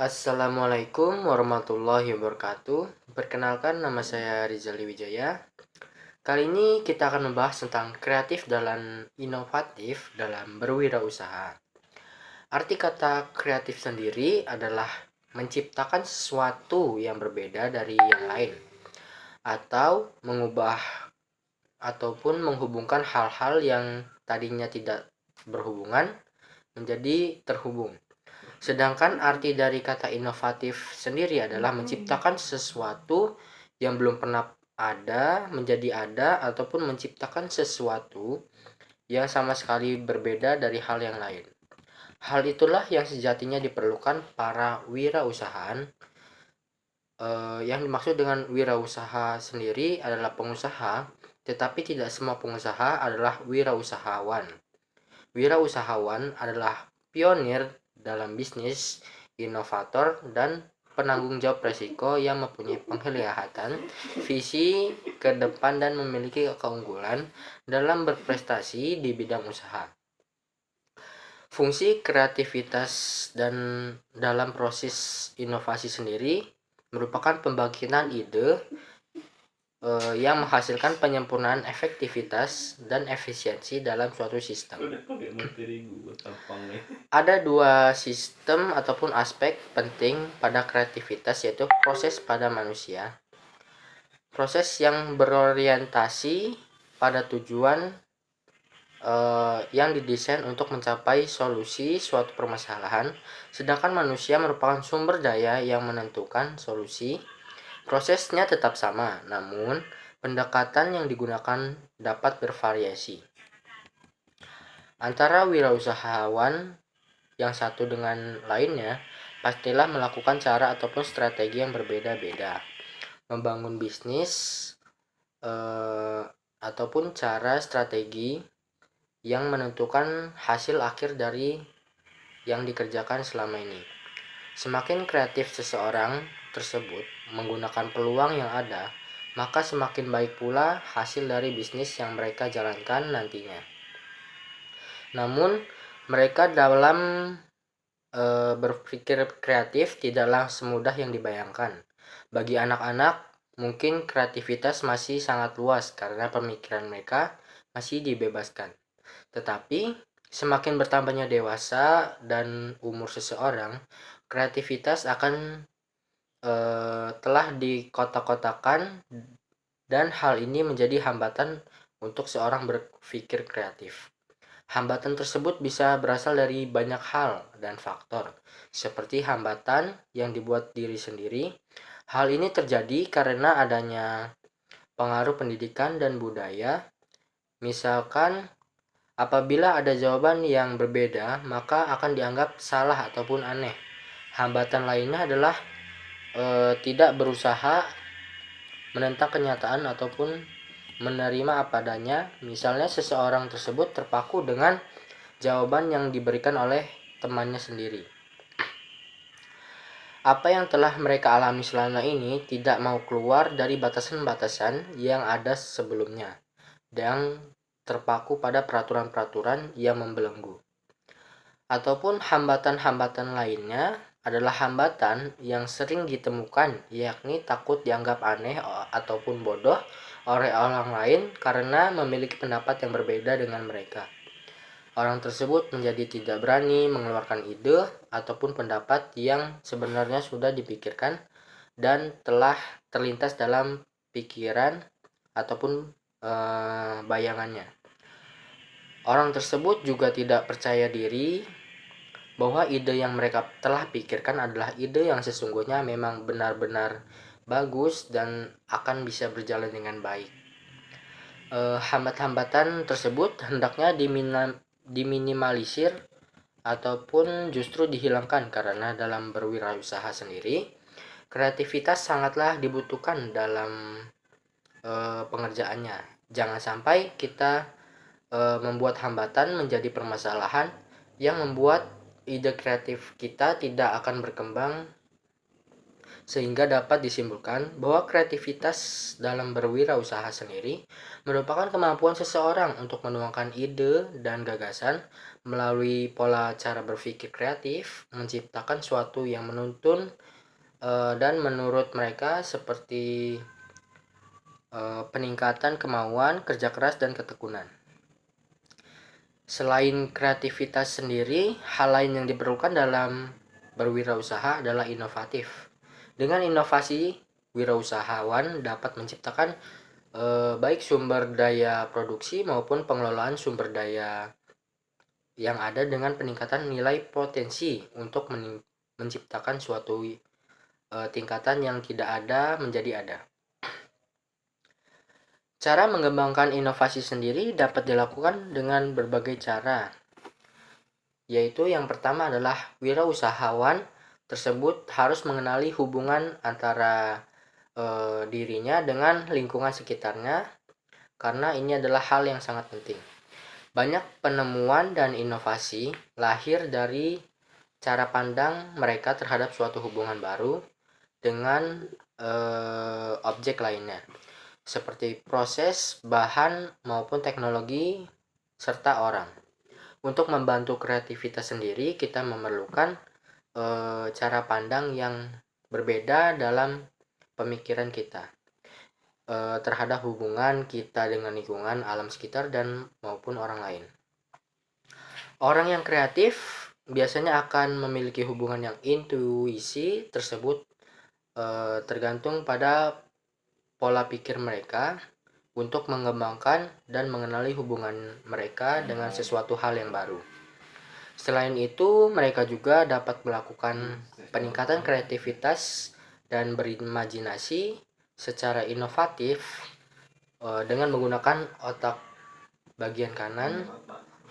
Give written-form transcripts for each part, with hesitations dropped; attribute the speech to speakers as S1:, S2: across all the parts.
S1: Assalamualaikum warahmatullahi wabarakatuh. Perkenalkan, nama saya Rizali Wijaya. Kali ini kita akan membahas tentang kreatif dan inovatif dalam berwirausaha. Arti kata kreatif sendiri adalah menciptakan sesuatu yang berbeda dari yang lain, atau mengubah ataupun menghubungkan hal-hal yang tadinya tidak berhubungan menjadi terhubung. Sedangkan arti dari kata inovatif sendiri adalah menciptakan sesuatu yang belum pernah ada menjadi ada, ataupun menciptakan sesuatu yang sama sekali berbeda dari hal yang lain. Hal itulah yang sejatinya diperlukan para wirausahaan. Yang dimaksud dengan wirausaha sendiri adalah pengusaha, tetapi tidak semua pengusaha adalah wirausahawan. Wirausahawan adalah pionir dalam bisnis, inovator, dan penanggung jawab resiko yang mempunyai penglihatan, visi ke depan, dan memiliki keunggulan dalam berprestasi di bidang usaha. Fungsi kreativitas dan dalam proses inovasi sendiri merupakan pembangkitan ide yang menghasilkan penyempurnaan efektivitas dan efisiensi dalam suatu sistem. Ada dua sistem ataupun aspek penting pada kreativitas, yaitu proses pada manusia. Proses yang berorientasi pada tujuan yang didesain untuk mencapai solusi suatu permasalahan, sedangkan manusia merupakan sumber daya yang menentukan solusi. Prosesnya tetap sama, namun pendekatan yang digunakan dapat bervariasi. Antara wirausahawan yang satu dengan lainnya pastilah melakukan cara ataupun strategi yang berbeda-beda membangun bisnis, ataupun cara strategi yang menentukan hasil akhir dari yang dikerjakan selama ini. Semakin kreatif seseorang tersebut menggunakan peluang yang ada, maka semakin baik pula hasil dari bisnis yang mereka jalankan nantinya. Namun, mereka dalam berpikir kreatif tidaklah semudah yang dibayangkan. Bagi anak-anak, mungkin kreativitas masih sangat luas karena pemikiran mereka masih dibebaskan. Tetapi, semakin bertambahnya dewasa dan umur seseorang, kreativitas akan telah dikotak-kotakan, dan hal ini menjadi hambatan untuk seorang berpikir kreatif. Hambatan tersebut bisa berasal dari banyak hal dan faktor, seperti hambatan yang dibuat diri sendiri. Hal ini terjadi karena adanya pengaruh pendidikan dan budaya. Misalkan, apabila ada jawaban yang berbeda, maka akan dianggap salah ataupun aneh. Hambatan lainnya adalah tidak berusaha menentang kenyataan ataupun menerima apa adanya. Misalnya, seseorang tersebut terpaku dengan jawaban yang diberikan oleh temannya sendiri. Apa yang telah mereka alami selama ini tidak mau keluar dari batasan-batasan yang ada sebelumnya, dan terpaku pada peraturan-peraturan yang membelenggu. Ataupun hambatan-hambatan lainnya adalah hambatan yang sering ditemukan, yakni takut dianggap aneh ataupun bodoh oleh orang lain karena memiliki pendapat yang berbeda dengan mereka. Orang tersebut menjadi tidak berani mengeluarkan ide ataupun pendapat yang sebenarnya sudah dipikirkan dan telah terlintas dalam pikiran ataupun bayangannya. Orang tersebut juga tidak percaya diri bahwa ide yang mereka telah pikirkan adalah ide yang sesungguhnya memang benar-benar bagus dan akan bisa berjalan dengan baik. Hambatan tersebut hendaknya diminimalisir ataupun justru dihilangkan, karena dalam berwirausaha sendiri, kreativitas sangatlah dibutuhkan dalam pengerjaannya. Jangan sampai kita membuat hambatan menjadi permasalahan yang membuat ide kreatif kita tidak akan berkembang, sehingga dapat disimpulkan bahwa kreativitas dalam berwirausaha sendiri merupakan kemampuan seseorang untuk menuangkan ide dan gagasan melalui pola cara berpikir kreatif, menciptakan suatu yang menuntun dan menurut mereka seperti peningkatan kemauan, kerja keras, dan ketekunan. Selain kreativitas sendiri, hal lain yang diperlukan dalam berwirausaha adalah inovatif. Dengan inovasi, wirausahawan dapat menciptakan baik sumber daya produksi maupun pengelolaan sumber daya yang ada dengan peningkatan nilai potensi untuk menciptakan suatu tingkatan yang tidak ada menjadi ada. Cara mengembangkan inovasi sendiri dapat dilakukan dengan berbagai cara, yaitu yang pertama adalah wirausahawan tersebut harus mengenali hubungan antara dirinya dengan lingkungan sekitarnya, karena ini adalah hal yang sangat penting. Banyak penemuan dan inovasi lahir dari cara pandang mereka terhadap suatu hubungan baru dengan objek lainnya, seperti proses, bahan, maupun teknologi, serta orang. Untuk membantu kreativitas sendiri, kita memerlukan cara pandang yang berbeda dalam pemikiran kita terhadap hubungan kita dengan lingkungan, alam sekitar, dan maupun orang lain. Orang yang kreatif biasanya akan memiliki hubungan yang intuisi tersebut tergantung pada pola pikir mereka untuk mengembangkan dan mengenali hubungan mereka dengan sesuatu hal yang baru. Selain itu, mereka juga dapat melakukan peningkatan kreativitas dan berimajinasi secara inovatif dengan menggunakan otak bagian kanan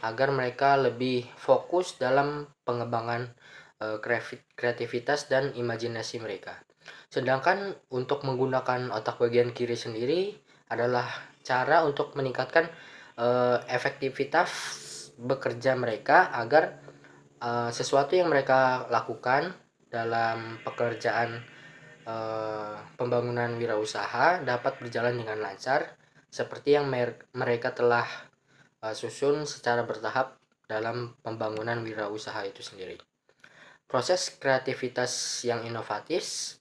S1: agar mereka lebih fokus dalam pengembangan kreativitas dan imajinasi mereka. Sedangkan untuk menggunakan otak bagian kiri sendiri adalah cara untuk meningkatkan efektivitas bekerja mereka agar sesuatu yang mereka lakukan dalam pekerjaan pembangunan wirausaha dapat berjalan dengan lancar seperti yang mereka telah susun secara bertahap dalam pembangunan wirausaha itu sendiri. Proses kreativitas yang inovatif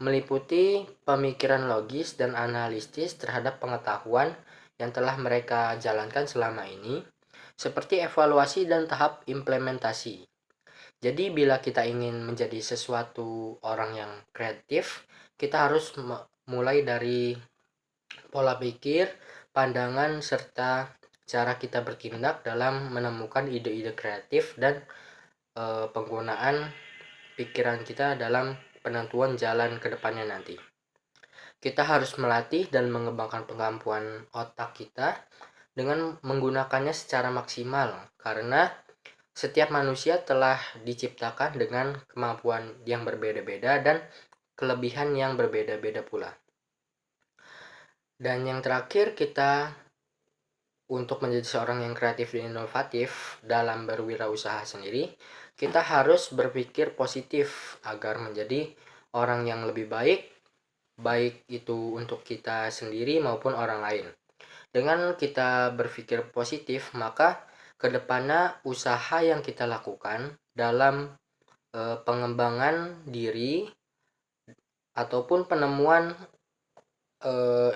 S1: meliputi pemikiran logis dan analitis terhadap pengetahuan yang telah mereka jalankan selama ini, seperti evaluasi dan tahap implementasi. Jadi bila kita ingin menjadi sesuatu orang yang kreatif, kita harus mulai dari pola pikir, pandangan, serta cara kita bertindak dalam menemukan ide-ide kreatif dan penggunaan pikiran kita dalam penentuan jalan ke depannya nanti. Kita harus melatih dan mengembangkan kemampuan otak kita dengan menggunakannya secara maksimal, karena setiap manusia telah diciptakan dengan kemampuan yang berbeda-beda dan kelebihan yang berbeda-beda pula. Dan yang terakhir, kita untuk menjadi seorang yang kreatif dan inovatif dalam berwirausaha sendiri, kita harus berpikir positif agar menjadi orang yang lebih baik, baik itu untuk kita sendiri maupun orang lain. Dengan kita berpikir positif, maka kedepannya usaha yang kita lakukan dalam pengembangan diri ataupun penemuan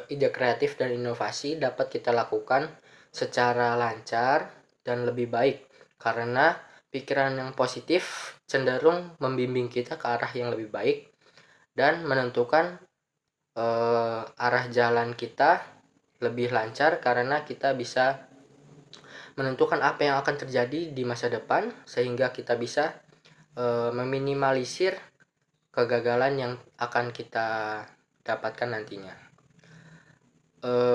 S1: ide kreatif dan inovasi dapat kita lakukan secara lancar dan lebih baik, karena pikiran yang positif cenderung membimbing kita ke arah yang lebih baik dan menentukan arah jalan kita lebih lancar, karena kita bisa menentukan apa yang akan terjadi di masa depan sehingga kita bisa meminimalisir kegagalan yang akan kita dapatkan nantinya.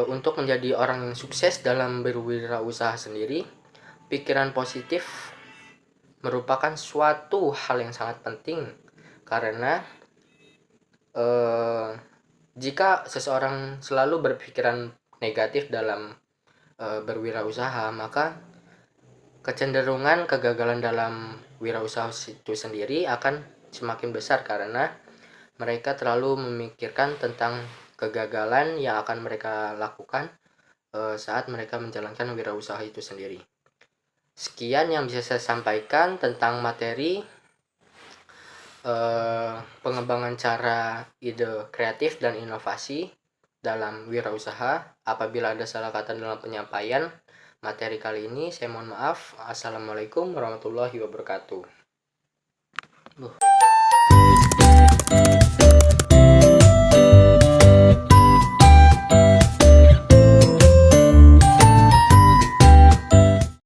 S1: Untuk menjadi orang yang sukses dalam berwirausaha sendiri, pikiran positif merupakan suatu hal yang sangat penting, karena jika seseorang selalu berpikiran negatif dalam berwirausaha, maka kecenderungan kegagalan dalam wirausaha itu sendiri akan semakin besar karena mereka terlalu memikirkan tentang kegagalan yang akan mereka lakukan saat mereka menjalankan wirausaha itu sendiri. Sekian yang bisa saya sampaikan tentang materi pengembangan cara ide kreatif dan inovasi dalam wirausaha. Apabila ada salah kata dalam penyampaian materi kali ini, saya mohon maaf. Assalamualaikum warahmatullahi wabarakatuh.